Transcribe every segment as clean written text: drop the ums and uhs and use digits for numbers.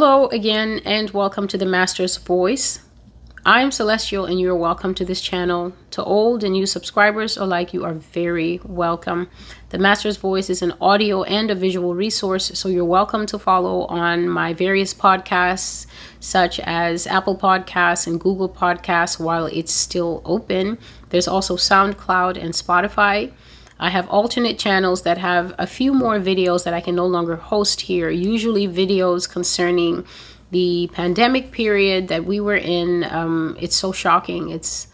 Hello again, and welcome to the Master's Voice. I'm Celestial, and you're welcome to this channel. To old and new subscribers alike, you are very welcome. The Master's Voice is an audio and a visual resource, so you're welcome to follow on my various podcasts, such as Apple Podcasts and Google Podcasts, while it's still open. There's also SoundCloud and Spotify. I have alternate channels that have a few more videos that I can no longer host here, usually videos concerning the pandemic period that we were in. It's so shocking. It's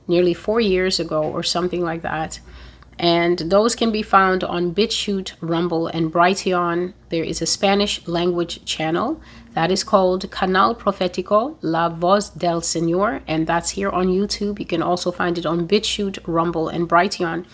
nearly 4 years ago or something like that. And those can be found on BitChute, Rumble, and Brighteon. There is a Spanish language channel that is called Canal Profético, La Voz del Señor, and that's here on YouTube. You can also find it on BitChute, Rumble, and Brighteon.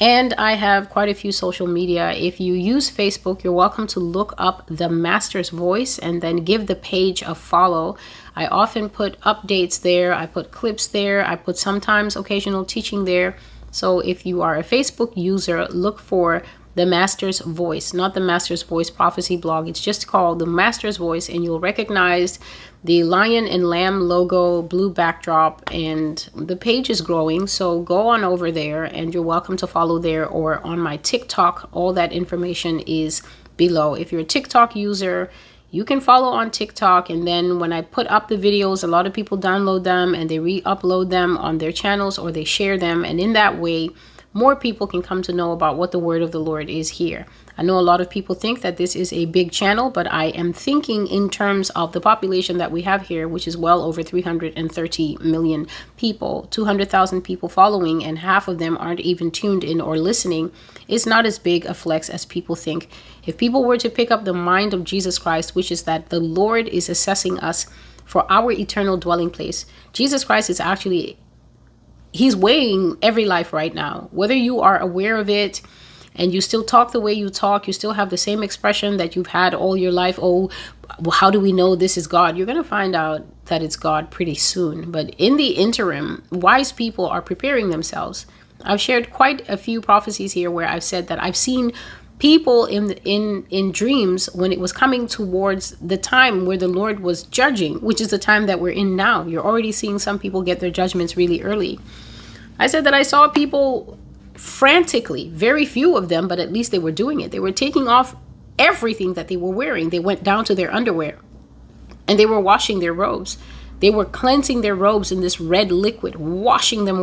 And I have quite a few social media. If you use Facebook, you're welcome to look up The Master's Voice and then give the page a follow. I often put updates there. I put clips there. I put sometimes occasional teaching there. So if you are a Facebook user, look for The Master's Voice, not The Master's Voice Prophecy Blog. It's just called The Master's Voice, and you'll recognize the lion and lamb logo, blue backdrop, and the page is growing. So go on over there, and you're welcome to follow there or on my TikTok. All that information is below. If you're a TikTok user, you can follow on TikTok, and then when I put up the videos, a lot of people download them and they re-upload them on their channels or they share them, and in that way more people can come to know about what the word of the Lord is here. I know a lot of people think that this is a big channel, but I am thinking in terms of the population that we have here, which is well over 330 million people, 200,000 people following, and half of them aren't even tuned in or listening. It's not as big a flex as people think. If people were to pick up the mind of Jesus Christ, which is that the Lord is assessing us for our eternal dwelling place, Jesus Christ is actually He's weighing every life right now, whether you are aware of it and you still talk the way you talk, you still have the same expression that you've had all your life. Oh, well, how do we know this is God? You're going to find out that it's God pretty soon. But in the interim, wise people are preparing themselves. I've shared quite a few prophecies here where I've said that I've seen people in dreams when it was coming towards the time where the Lord was judging, which is the time that we're in now. You're already seeing some people get their judgments really early. I said that I saw people frantically, very few of them, but at least they were doing it. They were taking off everything that they were wearing. They went down to their underwear and they were washing their robes. They were cleansing their robes in this red liquid, washing them,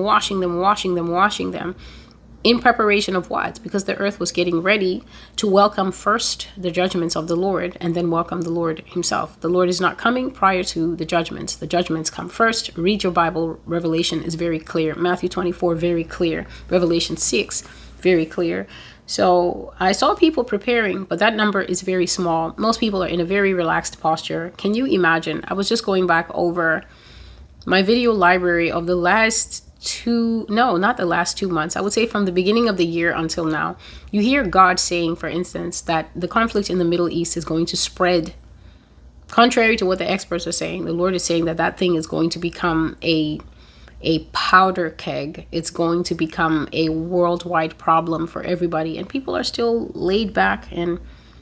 in preparation of what? Because the earth was getting ready to welcome first the judgments of the Lord and then welcome the Lord himself. The Lord is not coming prior to the judgments. The judgments come first. Read your Bible. Revelation is very clear. Matthew 24, very clear. Revelation 6, very clear. So I saw people preparing, but that number is very small. Most people are in a very relaxed posture. Can you imagine? I was just going back over my video library of the last not the last 2 months. I would say from the beginning of the year until now. You hear God saying, for instance, that the conflict in the Middle East is going to spread. Contrary to what the experts are saying, the Lord is saying that that thing is going to become a powder keg. It's going to become a worldwide problem for everybody. And people are still laid back and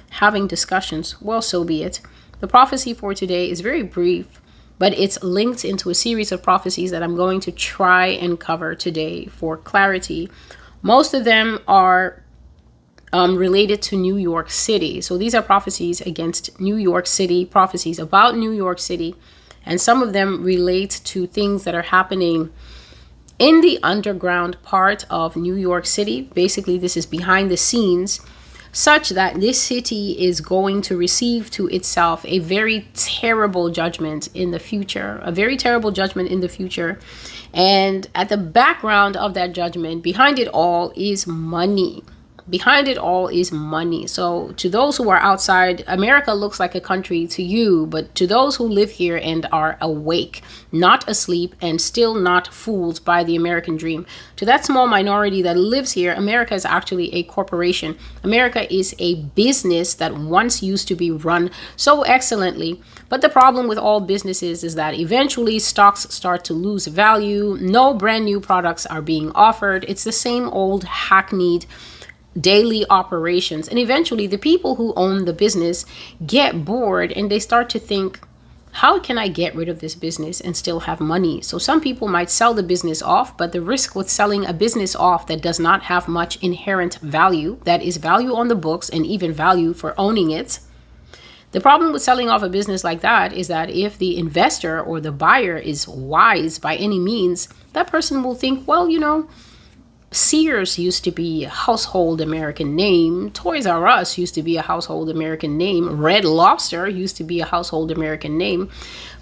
having discussions. Well, so be it. The prophecy for today is very brief, but it's linked into a series of prophecies that I'm going to try and cover today for clarity. Most of them are related to New York City. So these are prophecies against New York City, prophecies about New York City. And some of them relate to things that are happening in the underground part of New York City. Basically, this is behind the scenes, such that this city is going to receive to itself a very terrible judgment in the future, And at the background of that judgment, behind it all is money. So to those who are outside, America looks like a country to you, but to those who live here and are awake, not asleep, and still not fooled by the American dream, to that small minority that lives here, America is actually a corporation. America is a business that once used to be run so excellently. But the problem with all businesses is that eventually stocks start to lose value. No brand new products are being offered. It's the same old hackneyed daily operations. And eventually the people who own the business get bored and they start to think, how can I get rid of this business and still have money? So some people might sell the business off, but the risk with selling a business off that does not have much inherent value, that is value on the books and even value for owning it. The problem with selling off a business like that is that if the investor or the buyer is wise by any means, that person will think, well, Sears used to be a household American name. Toys R Us used to be a household American name. Red Lobster used to be a household American name.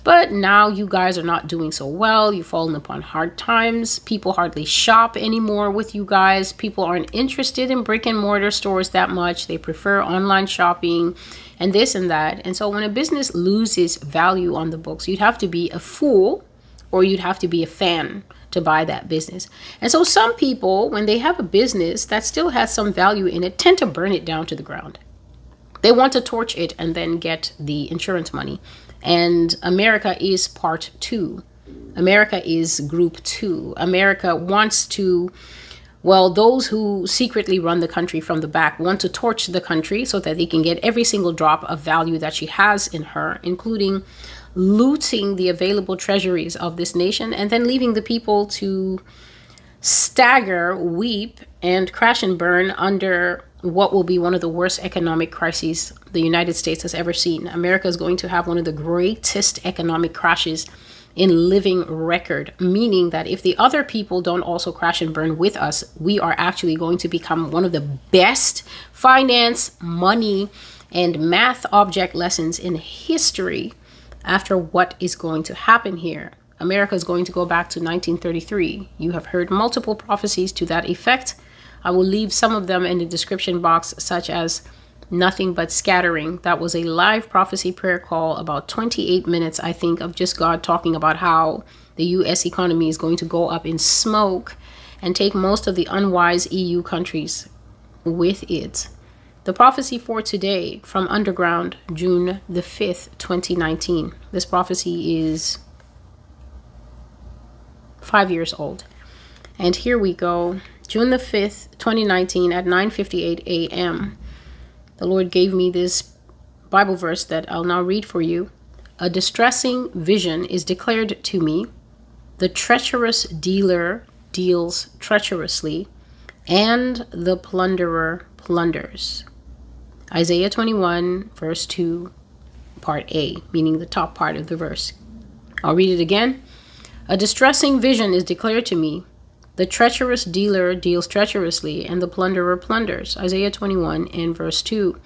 But now you guys are not doing so well. You've fallen upon hard times. People hardly shop anymore with you guys. People aren't interested in brick and mortar stores that much. They prefer online shopping and this and that. And so when a business loses value on the books, you'd have to be a fool or you'd have to be a fan to buy that business. And so some people, when they have a business that still has some value in it, tend to burn it down to the ground. They want to torch it and then get the insurance money. And America is part 2. America is group 2. America wants to, those who secretly run the country from the back want to torch the country so that they can get every single drop of value that she has in her, including looting the available treasuries of this nation and then leaving the people to stagger, weep, and crash and burn under what will be one of the worst economic crises the United States has ever seen. America is going to have one of the greatest economic crashes in living record, meaning that if the other people don't also crash and burn with us, we are actually going to become one of the best finance, money, and math object lessons in history after what is going to happen here. America is going to go back to 1933. You have heard multiple prophecies to that effect. I will leave some of them in the description box, such as nothing but scattering. That was a live prophecy prayer call, about 28 minutes, I think, of just God talking about how the U.S. economy is going to go up in smoke and take most of the unwise EU countries with it. The prophecy for today from Underground, June the 5th, 2019. This prophecy is 5 years old. And here we go. June the 5th, 2019 at 9:58 a.m. The Lord gave me this Bible verse that I'll now read for you. A distressing vision is declared to me. The treacherous dealer deals treacherously, and the plunderer plunders. Isaiah 21, verse 2, part A, meaning the top part of the verse. I'll read it again. A distressing vision is declared to me. The treacherous dealer deals treacherously, and the plunderer plunders. Isaiah 21 and verse 2.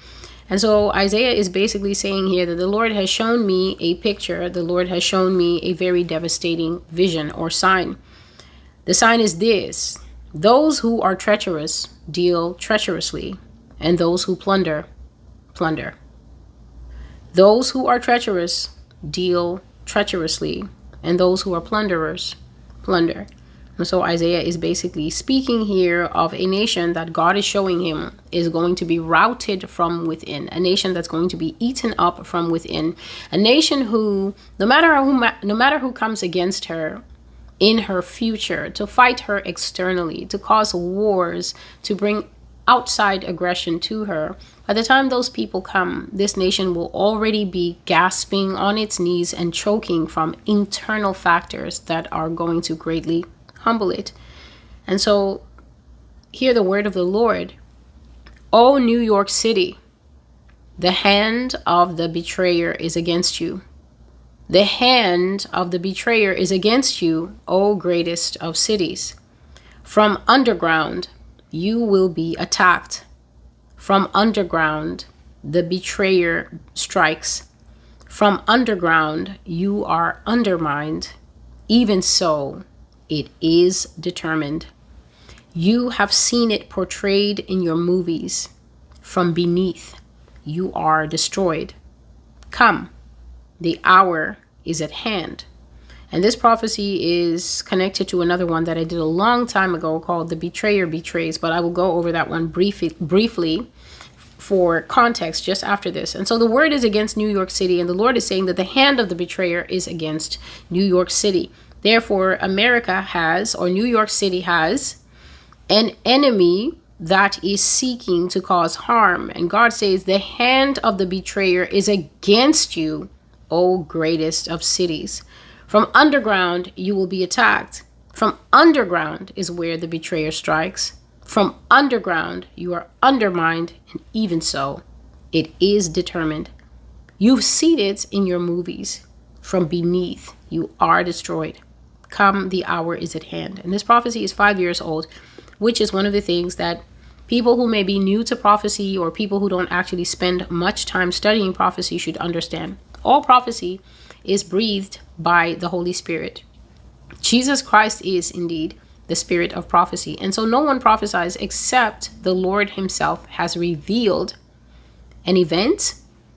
And so Isaiah is basically saying here that the Lord has shown me a picture. The Lord has shown me a very devastating vision or sign. The sign is this: those who are treacherous deal treacherously, and those who plunder, plunder. Those who are treacherous deal treacherously, and those who are plunderers, plunder. And so Isaiah is basically speaking here of a nation that God is showing him is going to be routed from within, a nation that's going to be eaten up from within, a nation who, no matter who comes against her in her future, to fight her externally, to cause wars, to bring outside aggression to her, by the time those people come, this nation will already be gasping on its knees and choking from internal factors that are going to greatly humble it. And so hear the word of the Lord. O New York City, the hand of the betrayer is against you. The hand of the betrayer is against you, O greatest of cities. From underground, you will be attacked. From underground, the betrayer strikes. From underground, you are undermined. Even so, it is determined. You have seen it portrayed in your movies. From beneath, you are destroyed. Come, the hour is at hand. And this prophecy is connected to another one that I did a long time ago called The Betrayer Betrays, but I will go over that one briefly for context just after this. And so the word is against New York City, and the Lord is saying that the hand of the betrayer is against New York City. Therefore, America has, or New York City has, an enemy that is seeking to cause harm. And God says, the hand of the betrayer is against you, O greatest of cities. From underground, you will be attacked. From underground is where the betrayer strikes. From underground, you are undermined, and even so, it is determined. You've seen it in your movies. From beneath, you are destroyed. Come, the hour is at hand. And this prophecy is 5 years old, which is one of the things that people who may be new to prophecy or people who don't actually spend much time studying prophecy should understand. All prophecy is breathed by the Holy Spirit. Jesus Christ is indeed the spirit of prophecy. And so no one prophesies except the Lord himself has revealed an event,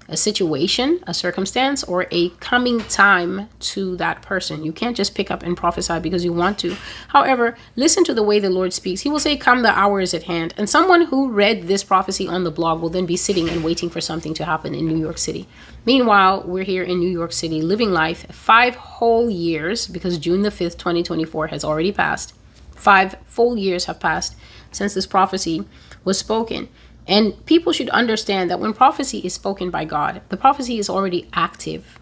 a situation, a circumstance, or a coming time to that person. You can't just pick up and prophesy because you want to. However, listen to the way the Lord speaks. He will say, come, the hour is at hand. And someone who read this prophecy on the blog will then be sitting and waiting for something to happen in New York City. Meanwhile, we're here in New York City living life 5 whole years, because June the 5th, 2024 has already passed. 5 full years have passed since this prophecy was spoken. And people should understand that when prophecy is spoken by God, the prophecy is already active.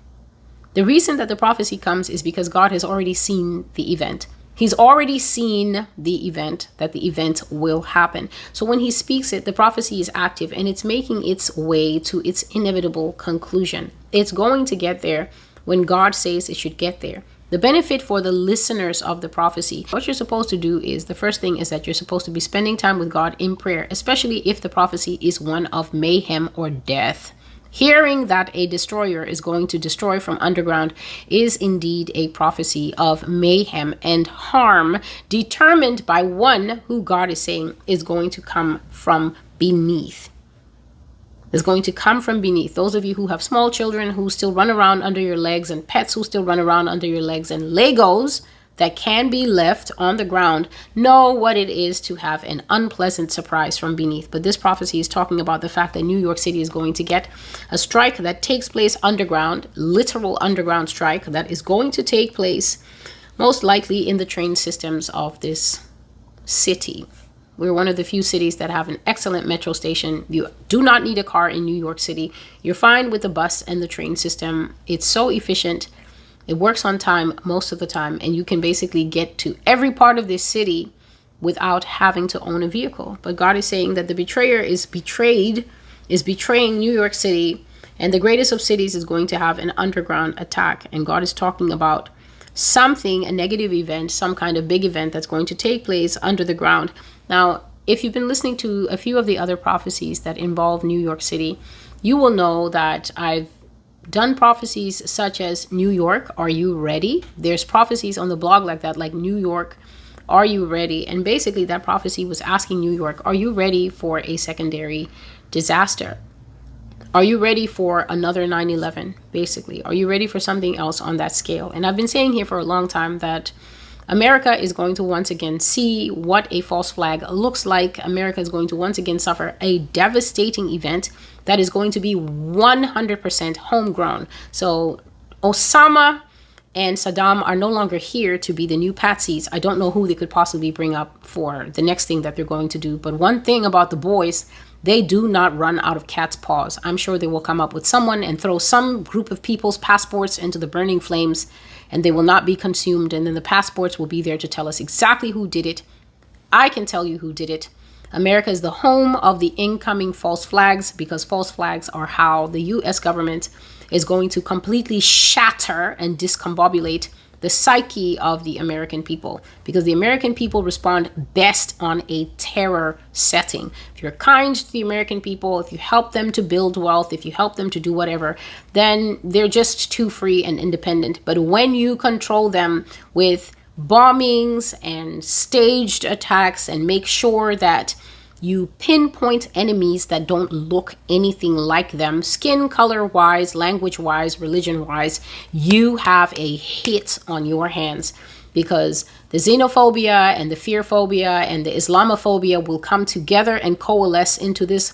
The reason that the prophecy comes is because God has already seen the event. He's already seen the event, that the event will happen. So when he speaks it, the prophecy is active and it's making its way to its inevitable conclusion. It's going to get there when God says it should get there. The benefit for the listeners of the prophecy, what you're supposed to do is, the first thing is that you're supposed to be spending time with God in prayer, especially if the prophecy is one of mayhem or death. Hearing that a destroyer is going to destroy from underground is indeed a prophecy of mayhem and harm, determined by one who God is saying is going to come from beneath. Is going to come from beneath. Those of you who have small children who still run around under your legs, and pets who still run around under your legs, and Legos that can be left on the ground, know what it is to have an unpleasant surprise from beneath. But this prophecy is talking about the fact that New York City is going to get a strike that takes place underground, literal underground strike that is going to take place most likely in the train systems of this city. We're one of the few cities that have an excellent metro station. You do not need a car in New York City. You're fine with the bus and the train system. It's so efficient. It works on time most of the time. And you can basically get to every part of this city without having to own a vehicle. But God is saying that the betrayer is betraying New York City. And the greatest of cities is going to have an underground attack. And God is talking about something, a negative event, some kind of big event that's going to take place under the ground. Now, if you've been listening to a few of the other prophecies that involve New York City, you will know that I've done prophecies such as New York, are you ready? There's prophecies on the blog like that, like New York, are you ready? And basically that prophecy was asking New York, are you ready for a secondary disaster? Are you ready for another 9/11? Basically, are you ready for something else on that scale? And I've been saying here for a long time that America is going to once again see what a false flag looks like. America is going to once again suffer a devastating event that is going to be 100% homegrown. So Osama and Saddam are no longer here to be the new patsies. I don't know who they could possibly bring up for the next thing that they're going to do. But one thing about the boys, they do not run out of cat's paws. I'm sure they will come up with someone and throw some group of people's passports into the burning flames, and they will not be consumed. And then the passports will be there to tell us exactly who did it. I can tell you who did it. America is the home of the incoming false flags, because false flags are how the U.S. government is going to completely shatter and discombobulate the psyche of the American people, because the American people respond best on a terror setting. If you're kind to the American people, if you help them to build wealth, if you help them to do whatever, then they're just too free and independent. But when you control them with bombings and staged attacks and make sure that you pinpoint enemies that don't look anything like them, skin color wise, language wise, religion wise, you have a hit on your hands, because the xenophobia and the fear phobia and the Islamophobia will come together and coalesce into this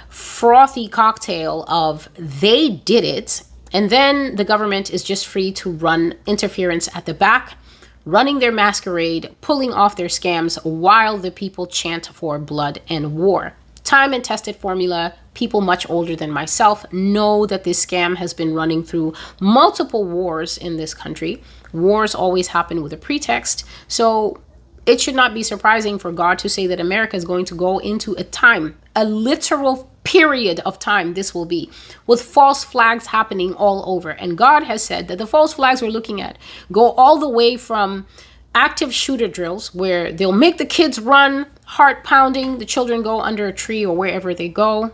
frothy cocktail of they did it. And then the government is just free to run interference at the back, running their masquerade, pulling off their scams while the people chant for blood and war. Time and tested formula. People much older than myself know that this scam has been running through multiple wars in this country. Wars always happen with a pretext. So it should not be surprising for God to say that America is going to go into a time, a literal period of time this will be, with false flags happening all over. And God has said that the false flags we're looking at go all the way from active shooter drills, where they'll make the kids run, heart pounding, the children go under a tree or wherever they go.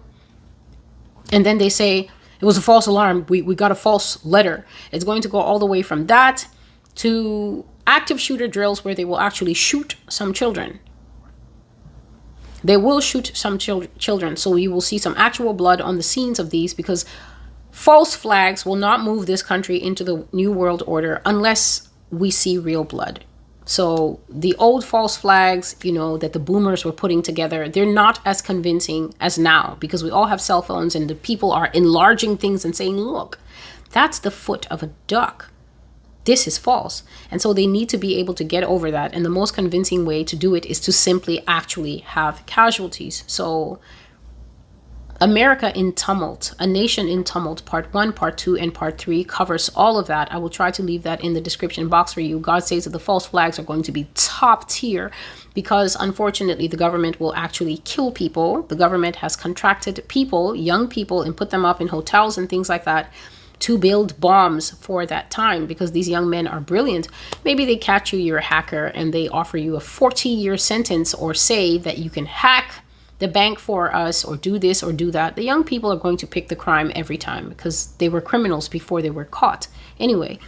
And then they say, it was a false alarm, we got a false letter. It's going to go all the way from that to active shooter drills where they will actually shoot some children. They will shoot some children. So you will see some actual blood on the scenes of these, because false flags will not move this country into the new world order unless we see real blood. So the old false flags, that the boomers were putting together, they're not as convincing as now, because we all have cell phones and the people are enlarging things and saying, look, that's the foot of a duck. This is false. And so they need to be able to get over that. And the most convincing way to do it is to simply actually have casualties. So America in Tumult, A Nation in Tumult, Part 1, Part 2, and Part 3 covers all of that. I will try to leave that in the description box for you. God says that the false flags are going to be top tier because, unfortunately, the government will actually kill people. The government has contracted people, young people, and put them up in hotels and things like that to build bombs for that time, because these young men are brilliant. Maybe they catch you, you're a hacker, and they offer you a 40-year sentence, or say that you can hack the bank for us, or do this or do that. The young people are going to pick the crime every time because they were criminals before they were caught. Anyway,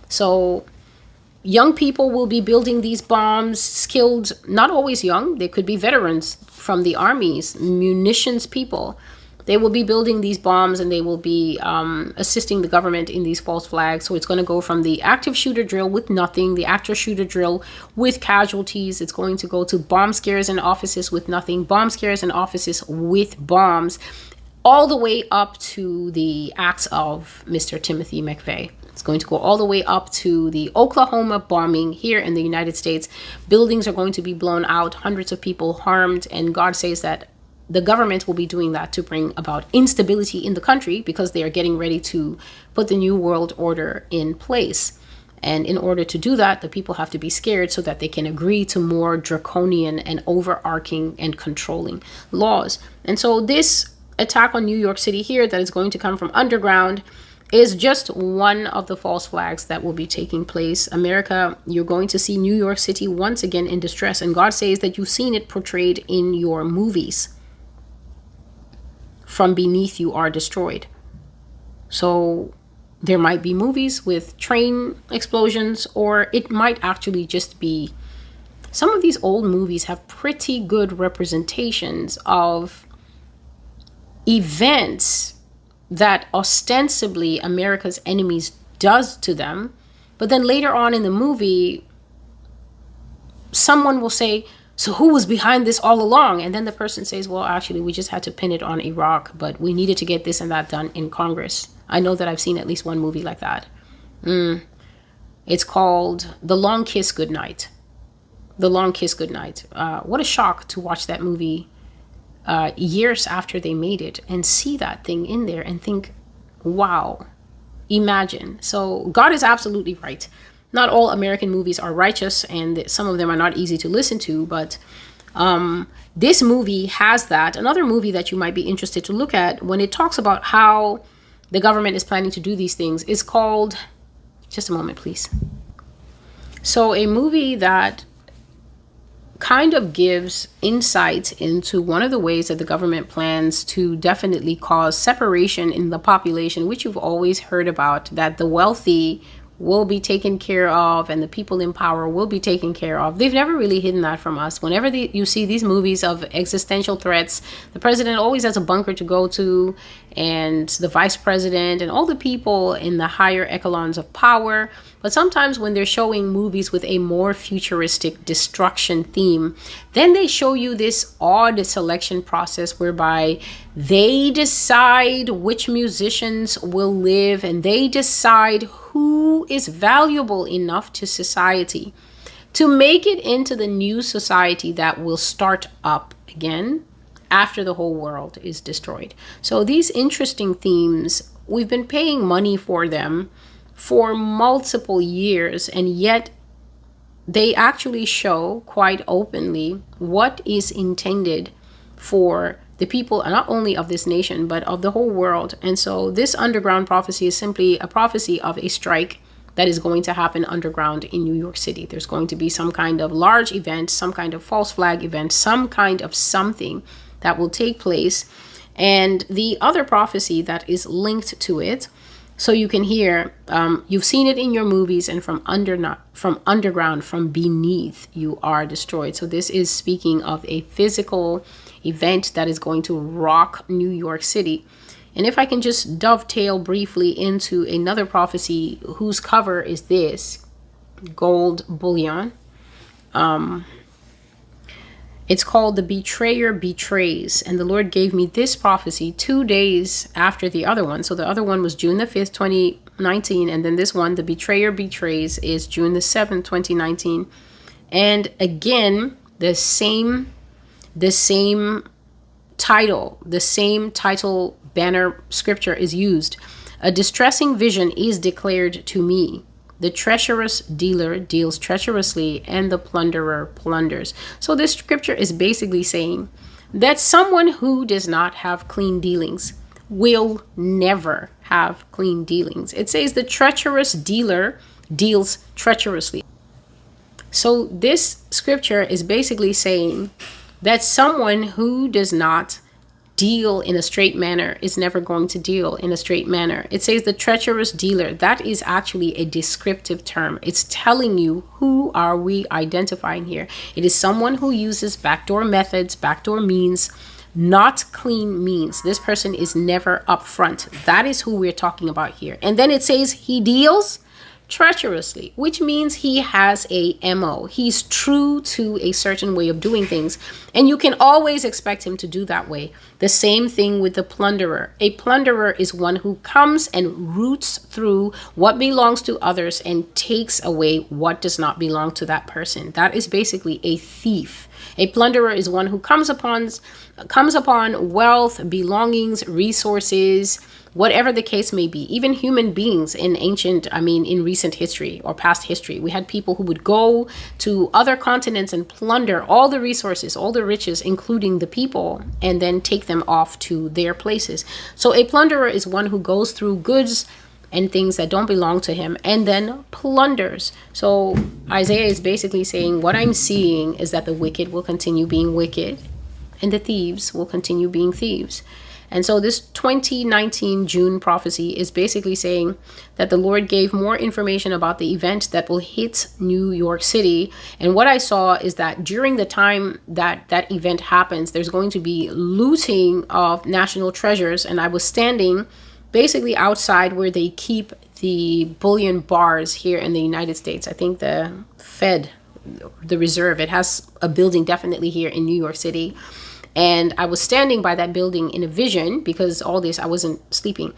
so young people will be building these bombs, skilled, not always young. They could be veterans from the armies, munitions people. They will be building these bombs, and they will be assisting the government in these false flags. So it's going to go from the active shooter drill with nothing, the active shooter drill with casualties. It's going to go to bomb scares in offices with nothing, bomb scares in offices with bombs, all the way up to the acts of Mr. Timothy McVeigh. It's going to go all the way up to the Oklahoma bombing here in the United States. Buildings are going to be blown out, hundreds of people harmed, and God says that the government will be doing that to bring about instability in the country, because they are getting ready to put the new world order in place. And in order to do that, the people have to be scared so that they can agree to more draconian and overarching and controlling laws. And so this attack on New York City here that is going to come from underground is just one of the false flags that will be taking place. America, you're going to see New York City once again in distress. And God says that you've seen it portrayed in your movies. From beneath you are destroyed. So there might be movies with train explosions, or it might actually just be, some of these old movies have pretty good representations of events that ostensibly America's enemies does to them. But then later on in the movie, someone will say, so who was behind this all along? And then the person says, well, actually, we just had to pin it on Iraq, but we needed to get this and that done in Congress. I know that I've seen at least one movie like that. It's called The Long Kiss Goodnight. The Long Kiss Goodnight. What a shock to watch that movie years after they made it and see that thing in there and think, wow, imagine. So God is absolutely right. Not all American movies are righteous, and some of them are not easy to listen to, but this movie has that. Another movie that you might be interested to look at when it talks about how the government is planning to do these things is called, just a moment, please. So a movie that kind of gives insight into one of the ways that the government plans to definitely cause separation in the population, which you've always heard about, that the wealthy will be taken care of and the people in power will be taken care of. They've never really hidden that from us. Whenever you see these movies of existential threats, the president always has a bunker to go to, and the vice president and all the people in the higher echelons of power. But sometimes when they're showing movies with a more futuristic destruction theme, then they show you this odd selection process whereby they decide which musicians will live, and they decide who is valuable enough to society. to make it into the new society that will start up again after the whole world is destroyed. So these interesting themes, we've been paying money for them for multiple years, and yet they actually show quite openly what is intended for the people, not only of this nation, but of the whole world. And so this underground prophecy is simply a prophecy of a strike that is going to happen underground in New York City. There's going to be some kind of large event, some kind of false flag event, some kind of something that will take place. And the other prophecy that is linked to it, so you can hear, you've seen it in your movies, and from underground, from beneath, you are destroyed. So this is speaking of a physical event that is going to rock New York City. And if I can just dovetail briefly into another prophecy whose cover is this, gold bullion. It's called The Betrayer Betrays. And the Lord gave me this prophecy 2 days after the other one. So the other one was June the 5th, 2019. And then this one, The Betrayer Betrays, is June the 7th, 2019. And again, the same title banner scripture is used. A distressing vision is declared to me. The treacherous dealer deals treacherously, and the plunderer plunders. So this scripture is basically saying that someone who does not have clean dealings will never have clean dealings. It says the treacherous dealer deals treacherously. So this scripture is basically saying that someone who does not deal in a straight manner is never going to deal in a straight manner. It says the treacherous dealer. That is actually a descriptive term. It's telling you who are we identifying here. It is someone who uses backdoor methods, backdoor means, not clean means. This person is never upfront. That is who we're talking about here. And then it says he deals treacherously, which means he has a MO. He's true to a certain way of doing things, and you can always expect him to do that way. The same thing with the plunderer. A plunderer is one who comes and roots through what belongs to others and takes away what does not belong to that person. That is basically a thief. A plunderer is one who comes upon wealth, belongings, resources, whatever the case may be. Even human beings in recent history or past history, we had people who would go to other continents and plunder all the resources, all the riches, including the people, and then take them off to their places. So a plunderer is one who goes through goods and things that don't belong to him and then plunders. So Isaiah is basically saying, what I'm seeing is that the wicked will continue being wicked and the thieves will continue being thieves. And so this 2019 June prophecy is basically saying that the Lord gave more information about the event that will hit New York City. And what I saw is that during the time that that event happens, there's going to be looting of national treasures. And I was standing basically outside where they keep the bullion bars here in the United States. I think the Fed, the Reserve, it has a building definitely here in New York City. And I was standing by that building in a vision, because all this, I wasn't sleeping.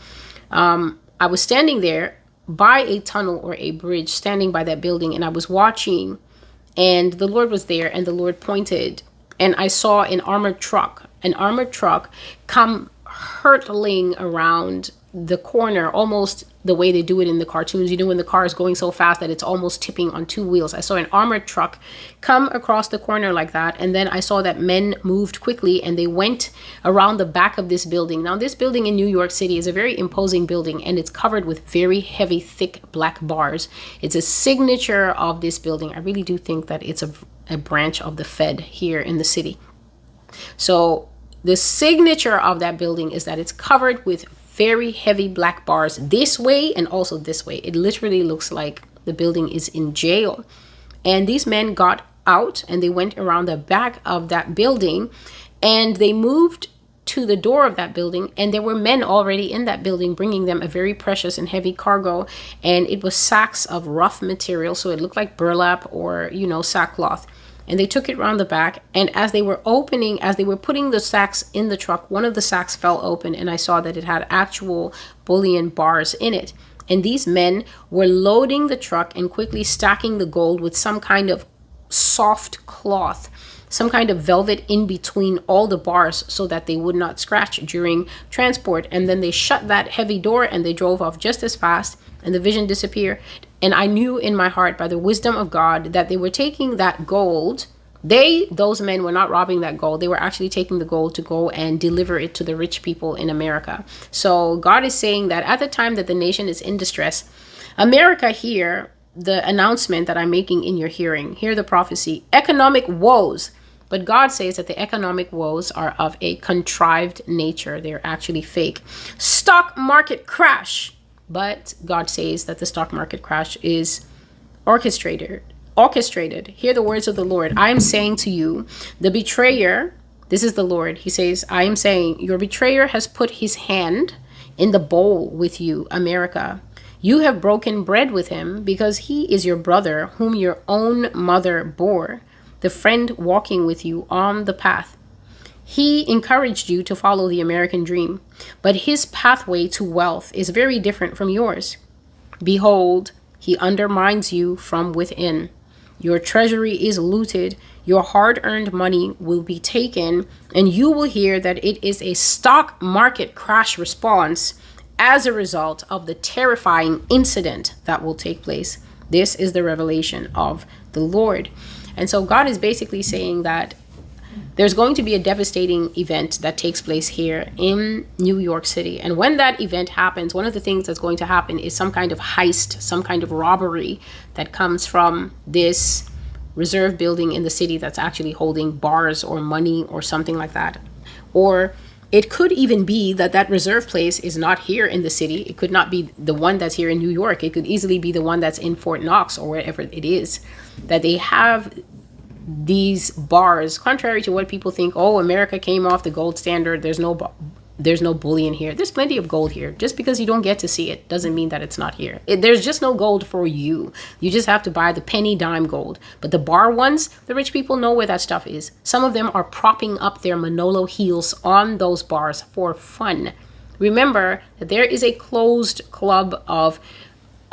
I was standing there by a tunnel or a bridge, standing by that building, and I was watching, and the Lord was there, and the Lord pointed, and I saw an armored truck come hurtling around the corner, almost the way they do it in the cartoons. You know, when the car is going so fast that it's almost tipping on two wheels. I saw an armored truck come across the corner like that. And then I saw that men moved quickly and they went around the back of this building. Now, this building in New York City is a very imposing building, and it's covered with very heavy, thick black bars. It's a signature of this building. I really do think that it's a branch of the Fed here in the city. So the signature of that building is that it's covered with very heavy black bars this way and also this way. It literally looks like the building is in jail. And these men got out and they went around the back of that building and they moved to the door of that building, and there were men already in that building bringing them a very precious and heavy cargo, and it was sacks of rough material, so it looked like burlap or, sackcloth. And they took it around the back, and as they were putting the sacks in the truck, one of the sacks fell open, and I saw that it had actual bullion bars in it. And these men were loading the truck and quickly stacking the gold with some kind of soft cloth, some kind of velvet in between all the bars so that they would not scratch during transport. And then they shut that heavy door and they drove off just as fast, and the vision disappeared. And I knew in my heart, by the wisdom of God, that they were taking that gold. Those men were not robbing that gold. They were actually taking the gold to go and deliver it to the rich people in America. So God is saying that at the time that the nation is in distress, America, hear the announcement that I'm making in your hearing. Hear the prophecy. Economic woes. But God says that the economic woes are of a contrived nature. They're actually fake. Stock market crash. But God says that the stock market crash is orchestrated. Hear the words of the Lord. I am saying to you, the betrayer, this is the Lord. He says, I am saying, your betrayer has put his hand in the bowl with you, America. You have broken bread with him because he is your brother whom your own mother bore, the friend walking with you on the path. He encouraged you to follow the American dream, but his pathway to wealth is very different from yours. Behold, he undermines you from within. Your treasury is looted, your hard-earned money will be taken, and you will hear that it is a stock market crash response as a result of the terrifying incident that will take place. This is the revelation of the Lord. And so God is basically saying that there's going to be a devastating event that takes place here in New York City. And when that event happens, one of the things that's going to happen is some kind of heist, some kind of robbery that comes from this reserve building in the city that's actually holding bars or money or something like that. Or it could even be that that reserve place is not here in the city. It could not be the one that's here in New York. It could easily be the one that's in Fort Knox or wherever it is, that they have these bars, contrary to what people think. Oh, America came off the gold standard. There's no bullion here. There's plenty of gold here. Just because you don't get to see it doesn't mean that it's not here. There's just no gold for you. You just have to buy the penny dime gold. But the bar ones, the rich people know where that stuff is. Some of them are propping up their Manolo heels on those bars for fun. Remember that there is a closed club of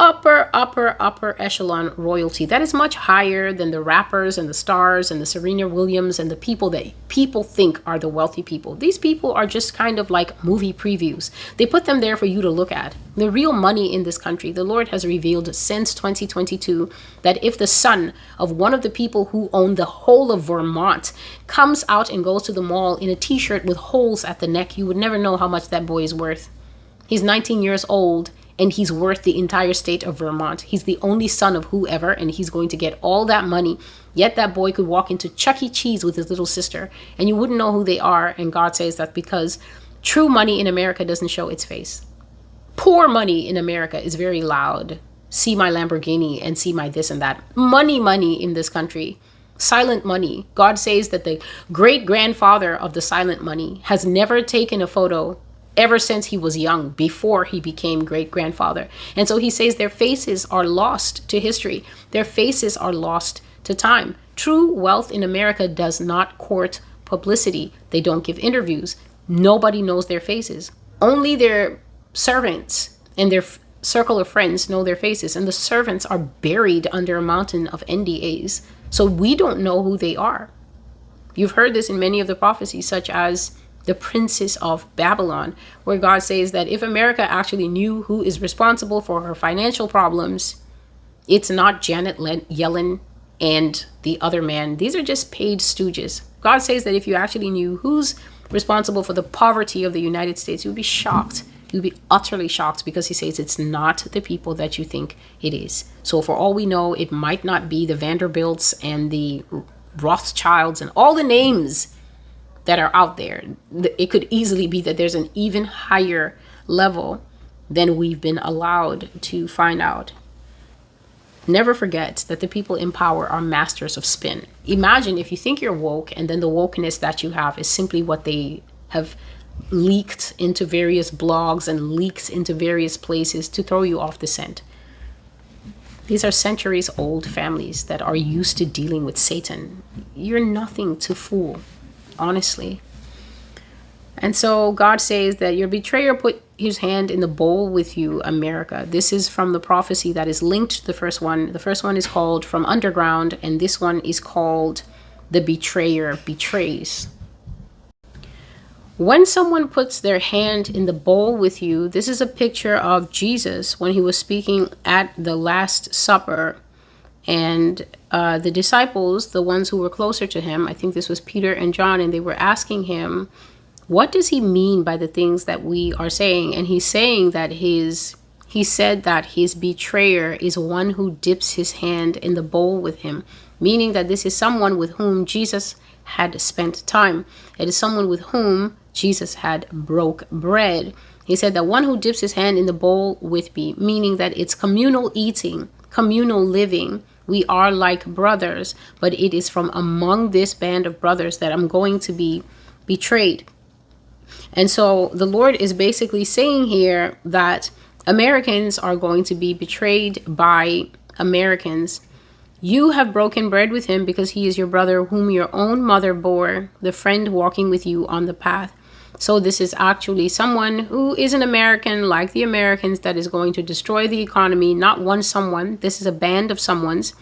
upper echelon royalty that is much higher than the rappers and the stars and the Serena Williams and the people that people think are the wealthy people. These people are just kind of like movie previews. They put them there for you to look at. The real money in this country, the Lord has revealed since 2022 that if the son of one of the people who own the whole of Vermont comes out and goes to the mall in a t-shirt with holes at the neck, you would never know how much that boy is worth. He's 19 years old. And he's worth the entire state of Vermont. He's the only son of whoever, and he's going to get all that money. Yet that boy could walk into Chuck E. Cheese with his little sister, and you wouldn't know who they are. And God says that because true money in America doesn't show its face. Poor money in America is very loud. See my Lamborghini and see my this and that. Money in this country. Silent money. God says that the great-grandfather of the silent money has never taken a photo ever since he was young, before he became great-grandfather. And so he says their faces are lost to history. Their faces are lost to time. True wealth in America does not court publicity. They don't give interviews. Nobody knows their faces. Only their servants and their circle of friends know their faces. And the servants are buried under a mountain of NDAs. So we don't know who they are. You've heard this in many of the prophecies, such as the Princess of Babylon, where God says that if America actually knew who is responsible for her financial problems, it's not Janet Yellen and the other man. These are just paid stooges. God says that if you actually knew who's responsible for the poverty of the United States, you'd be shocked. You'd be utterly shocked, because he says it's not the people that you think it is. So for all we know, it might not be the Vanderbilts and the Rothschilds and all the names that are out there. It could easily be that there's an even higher level than we've been allowed to find out. Never forget that the people in power are masters of spin. Imagine if you think you're woke, and then the wokeness that you have is simply what they have leaked into various blogs and leaked into various places to throw you off the scent. These are centuries old families that are used to dealing with Satan. You're nothing to fool. Honestly. And so God says that your betrayer put his hand in the bowl with you, America. This is from the prophecy that is linked to the first one. The first one is called From Underground, and this one is called The Betrayer Betrays. When someone puts their hand in the bowl with you, this is a picture of Jesus when he was speaking at the Last Supper. And the disciples, the ones who were closer to him, I think this was Peter and John, and they were asking him, what does he mean by the things that we are saying? And he's saying that he said that his betrayer is one who dips his hand in the bowl with him, meaning that this is someone with whom Jesus had spent time. It is someone with whom Jesus had broke bread. He said that one who dips his hand in the bowl with me, meaning that it's communal eating, communal living. We are like brothers, but it is from among this band of brothers that I'm going to be betrayed. And so the Lord is basically saying here that Americans are going to be betrayed by Americans. You have broken bread with him because he is your brother whom your own mother bore, the friend walking with you on the path. So this is actually someone who is an American like the Americans that is going to destroy the economy, not one someone. This is a band of someone's.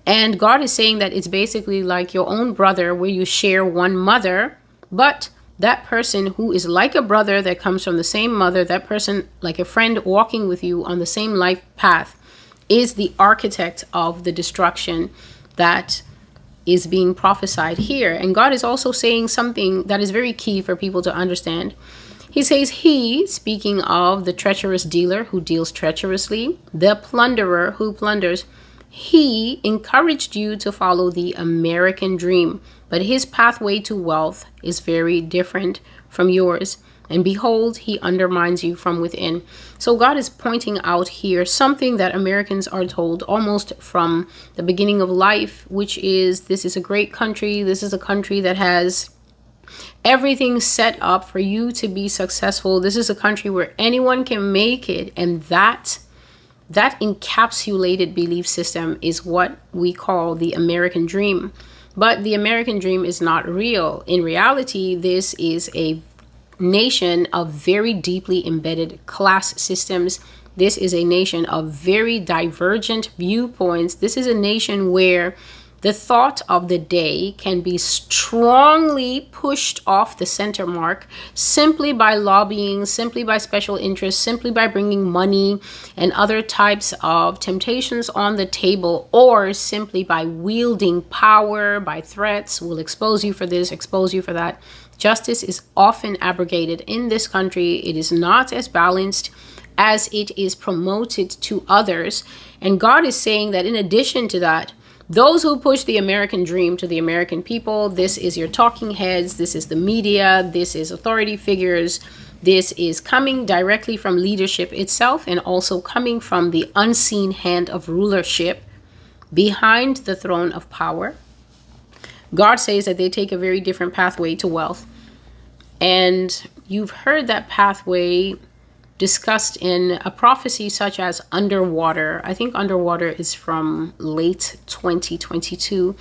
And God is saying that it's basically like your own brother where you share one mother, but that person who is like a brother that comes from the same mother, that person like a friend walking with you on the same life path, is the architect of the destruction that is being prophesied here. And God is also saying something that is very key for people to understand. He says, he, speaking of the treacherous dealer who deals treacherously, the plunderer who plunders, he encouraged you to follow the American dream, but his pathway to wealth is very different from yours. And behold, he undermines you from within. So God is pointing out here something that Americans are told almost from the beginning of life, which is this is a great country. This is a country that has everything set up for you to be successful. This is a country where anyone can make it. And that encapsulated belief system is what we call the American dream. But the American dream is not real. In reality, this is a nation of very deeply embedded class systems. This is a nation of very divergent viewpoints. This is a nation where the thought of the day can be strongly pushed off the center mark simply by lobbying, simply by special interests, simply by bringing money and other types of temptations on the table, or simply by wielding power, by threats. We'll expose you for this, expose you for that. Justice is often abrogated in this country. It is not as balanced as it is promoted to others. And God is saying that in addition to that, those who push the American dream to the American people, this is your talking heads, this is the media, this is authority figures, this is coming directly from leadership itself and also coming from the unseen hand of rulership behind the throne of power. God says that they take a very different pathway to wealth. And you've heard that pathway discussed in a prophecy such as Underwater. I think Underwater is from late 2022.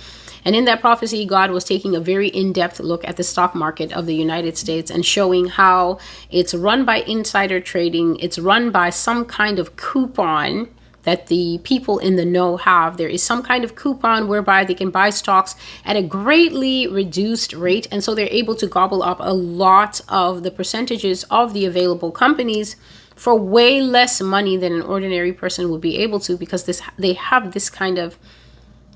And in that prophecy, God was taking a very in-depth look at the stock market of the United States and showing how it's run by insider trading. It's run by some kind of coupon that the people in the know have. There is some kind of coupon whereby they can buy stocks at a greatly reduced rate. And so they're able to gobble up a lot of the percentages of the available companies for way less money than an ordinary person would be able to, because they have this kind of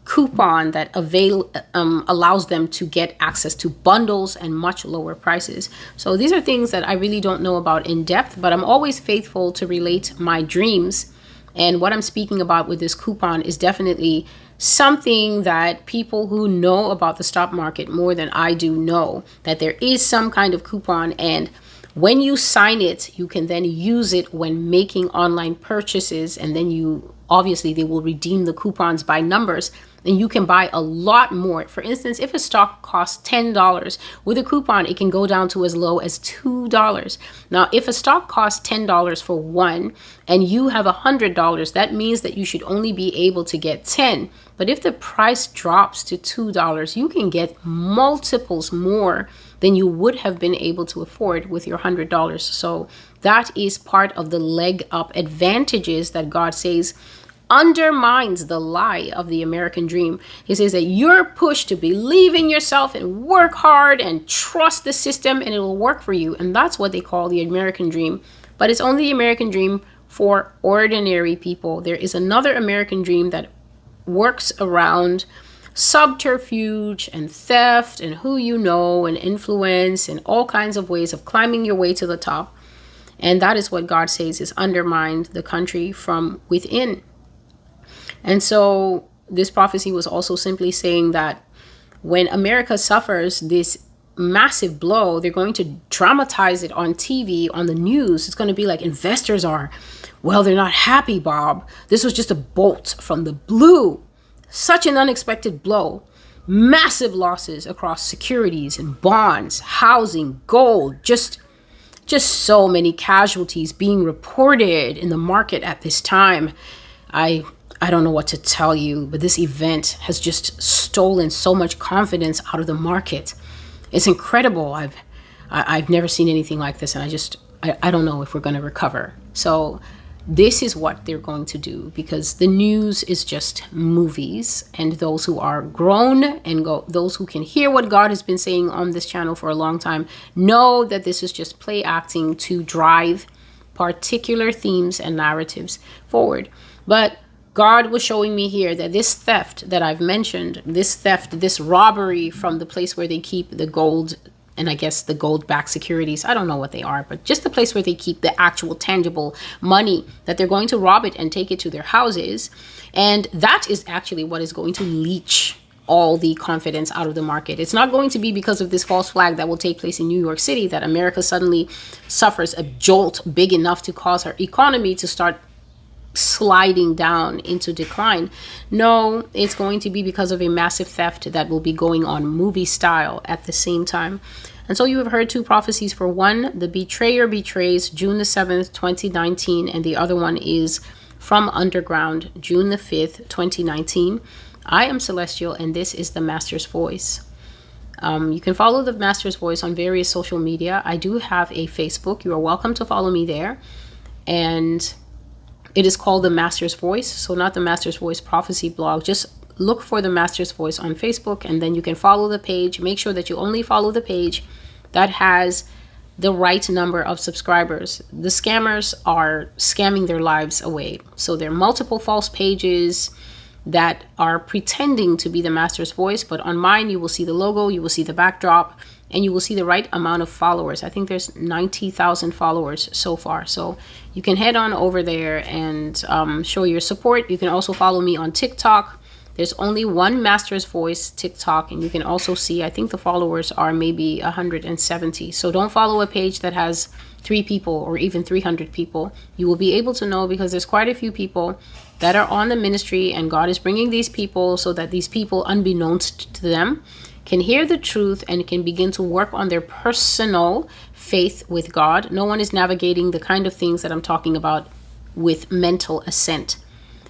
coupon that allows them to get access to bundles and much lower prices. So these are things that I really don't know about in depth, but I'm always faithful to relate my dreams. And what I'm speaking about with this coupon is definitely something that people who know about the stock market more than I do know, that there is some kind of coupon. And when you sign it, you can then use it when making online purchases. And then they will redeem the coupons by numbers. And you can buy a lot more. For instance, if a stock costs $10, with a coupon, it can go down to as low as $2. Now, if a stock costs $10 for one and you have $100, that means that you should only be able to get 10. But if the price drops to $2, you can get multiples more than you would have been able to afford with your $100. So that is part of the leg up advantages that God says undermines the lie of the American dream. He says that you're pushed to believe in yourself and work hard and trust the system and it will work for you. And that's what they call the American dream. But it's only the American dream for ordinary people. There is another American dream that works around subterfuge and theft and who you know and influence and all kinds of ways of climbing your way to the top. And that is what God says is undermined the country from within. And so this prophecy was also simply saying that when America suffers this massive blow, they're going to dramatize it on TV, on the news. It's going to be like investors are, well, they're not happy, Bob. This was just a bolt from the blue. Such an unexpected blow. Massive losses across securities and bonds, housing, gold, just so many casualties being reported in the market at this time. I don't know what to tell you, but this event has just stolen so much confidence out of the market. It's incredible. I've never seen anything like this, and I don't know if we're going to recover. So this is what they're going to do, because the news is just movies, and those who are grown and those who can hear what God has been saying on this channel for a long time know that this is just play acting to drive particular themes and narratives forward. But God was showing me here that this theft that I've mentioned, this robbery from the place where they keep the gold, and I guess the gold-backed securities, I don't know what they are, but just the place where they keep the actual tangible money, that they're going to rob it and take it to their houses. And that is actually what is going to leech all the confidence out of the market. It's not going to be because of this false flag that will take place in New York City that America suddenly suffers a jolt big enough to cause her economy to start sliding down into decline. No, it's going to be because of a massive theft that will be going on movie style at the same time. And so you have heard two prophecies. For one, the betrayer betrays, June the 7th, 2019, and the other one is from Underground, June the 5th, 2019. I am Celestial, and this is the Master's Voice. You can follow the Master's Voice on various social media. I do have a Facebook. You are welcome to follow me there. And it is called the Master's Voice. So not the Master's Voice prophecy blog. Just look for the Master's Voice on Facebook, and then you can follow the page. Make sure that you only follow the page that has the right number of subscribers. The scammers are scamming their lives away. So there are multiple false pages that are pretending to be the Master's Voice, but on mine you will see the logo, you will see the backdrop, and you will see the right amount of followers. I think there's 90,000 followers so far. So you can head on over there and show your support. You can also follow me on TikTok. There's only one Master's Voice TikTok, and you can also see, I think the followers are maybe 170. So don't follow a page that has 3 people or even 300 people. You will be able to know, because there's quite a few people that are on the ministry, and God is bringing these people so that these people, unbeknownst to them, can hear the truth and can begin to work on their personal faith with God. No one is navigating the kind of things that I'm talking about with mental assent.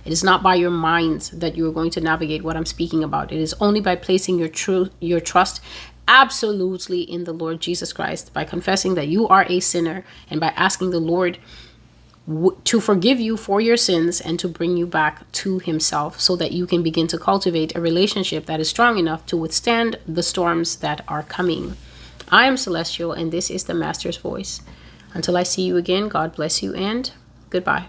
It is not by your mind that you are going to navigate what I'm speaking about. It is only by placing your trust absolutely in the Lord Jesus Christ, by confessing that you are a sinner, and by asking the Lord to forgive you for your sins and to bring you back to himself, so that you can begin to cultivate a relationship that is strong enough to withstand the storms that are coming. I am Celestial, and this is the Master's Voice. Until I see you again, God bless you, and goodbye.